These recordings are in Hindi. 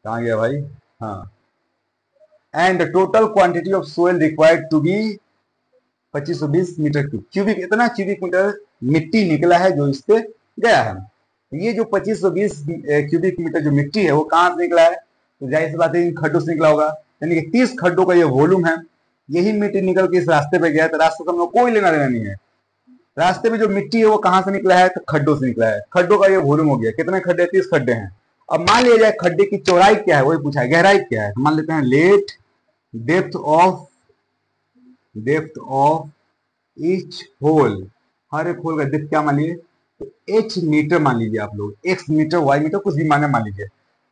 कहाँ गया भाई? हाँ, and total quantity of soil required to be 2520 metre cubic, इतना क्यूबिक मीटर मिट्टी निकला है जो इससे गया है। ये जो 2520 क्यूबिक मीटर जो मिट्टी है वो कहाँ से निकला है? तो जाहिर सी बात है इन खड्डों से निकला होगा, यानी कि 30 खड्डों का ये वॉल्यूम है। यही मिट्टी निकल के इस रास्ते पे गया है, तो रास्ते से हम लोग कोई लेना देना नहीं है। रास्ते में जो मिट्टी है वो कहाँ से निकला है? तो खड्डों से निकला है। खड्डों का ये वॉल्यूम हो गया, कितने खड्डे? 30 खड्डे हैं। अब मान लिया जाए खड्डे की चौड़ाई क्या है, वही पूछा है, गहराई क्या है। मान लेते हैं let depth of each hole, हर एक होल का डेप्थ क्या मान लीजिए? तो एच मीटर मान लीजिए आप लोग, एक्स मीटर वाई मीटर कुछ भी माने मान लीजिए।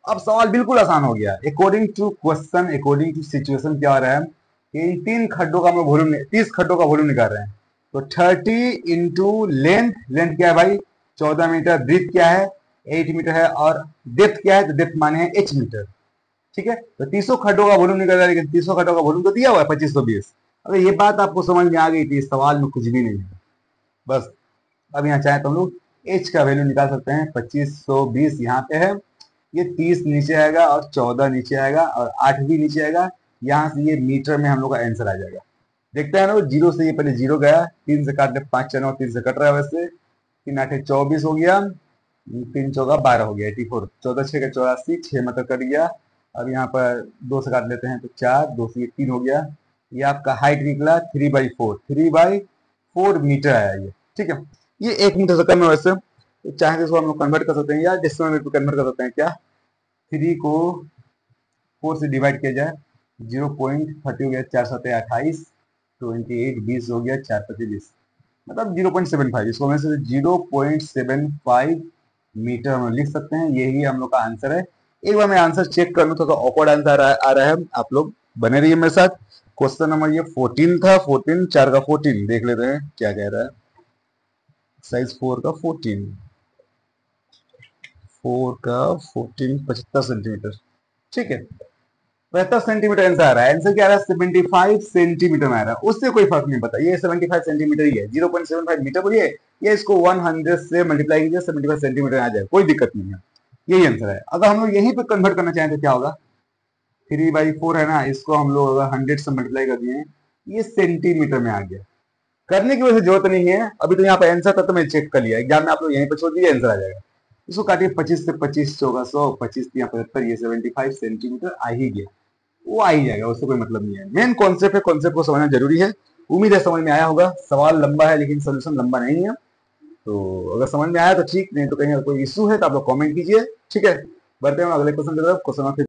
अब सवाल बिल्कुल आसान हो गया। According to question, according to situation क्या हो रहा है कि इन 3 खड्डों का हम लोग वॉल्यूम, 30 खड्डों का वॉल्यूम निकाल रहे हैं। तो 30 इंटू लेंथ, लेंथ क्या है भाई? 14 मीटर, ब्रीथ क्या है? 8 मीटर है, और डेप्थ क्या है? तो डेप्थ माने हैं एच मीटर। ठीक है, तो 300 खड्डों का वॉल्यूम निकल रहा है, लेकिन 300 खड्डों का वॉल्यूम तो दिया हुआ है 2520। अगर ये बात आपको समझ में आ गई थी, इस सवाल में कुछ भी नहीं है बस। अब यहाँ चाहे तो हम लोग एच का वैल्यू निकाल सकते हैं। 2520 यहाँ पे है, ये 30 नीचे आएगा और 14 नीचे आएगा और 8 भी नीचे आएगा। यहाँ से ये मीटर में हम लोग का आंसर आ जाएगा। देखते हैं ना, जीरो से ये पहले जीरो गया, 3 से काटने 5 4 3 से कट रहा है, वैसे 3 8 24 हो गया, 3 चौका 12 हो गया, 84, 14 6 84, 6 मतलब कट गया। अब यहाँ पर 2 से काट लेते हैं तो 4, 2 से 3 हो गया। ये आपका हाइट निकला 3/4, 3/4 मीटर आया ये। ठीक है, ये 1 मीटर से कम है वैसे, तो चाहे तो इसको हम लोग कन्वर्ट कर सकते हैं या डेसिमल में कन्वर्ट कर सकते हैं। क्या 3 को 4 से डिवाइड किया जाए, 0.30 हो गया, 4 7 28, 28 20 हो गया, 4 5 20, मतलब 0.75। इसको में से 0.75 मीटर हम लिख सकते हैं। यही हम लोग का आंसर है। एक बार मैं आंसर चेक कर लूँ, थोड़ा ऑकवर्ड आंसर आ रहा है, आप लोग बने रहिए मेरे साथ। क्वेश्चन नंबर ये 14 था, 14 4 का 14 देख लेते हैं क्या कह रहा है। साइज 4 का 14, 4 का 14 75 सेंटीमीटर। ठीक है, 75 सेंटीमीटर आंसर आ रहा है। आंसर क्या आ रहा है? 75 सेंटीमीटर में आ रहा है। उससे कोई फर्क नहीं पड़ता, ये 75 सेंटीमीटर ही है। 0.75 मीटर बोलिए, ये इसको 100 से मल्टीप्लाई कीजिए, 75 सेंटीमीटर आ जाए, कोई दिक्कत नहीं है। यही आंसर है। अगर हम लोग यहीं पे कन्वर्ट करना चाहें तो क्या होगा? 3/4 है ना, इसको हम लोग अगर 100 से मल्टीप्लाई कर दिए, ये सेंटीमीटर में आ गया। करने की वजह से जरूरत नहीं है, अभी तो यहाँ पे आंसर था तो मैं चेक कर लिया। एग्जाम में आप लोग यहीं पे छोड़ दीजिए, आंसर आ जाएगा। इसको काटिए, 25 से 25 चौका 100, 25 3 75, ये 75 सेंटीमीटर आ ही गया। वो आ ही जाएगा, उससे कोई मतलब नहीं है। मेन कॉन्सेप्ट है, कॉन्सेप्ट को समझना जरूरी है। उम्मीद है समझ में आया होगा। सवाल लंबा है लेकिन सोल्यूशन लंबा नहीं है। तो अगर समझ में आया तो ठीक, नहीं तो कहीं कोई इशू है तो आप लोग कमेंट कीजिए। ठीक है, बढ़ते हैं अगले क्वेश्चन की तरफ। क्वेश्चन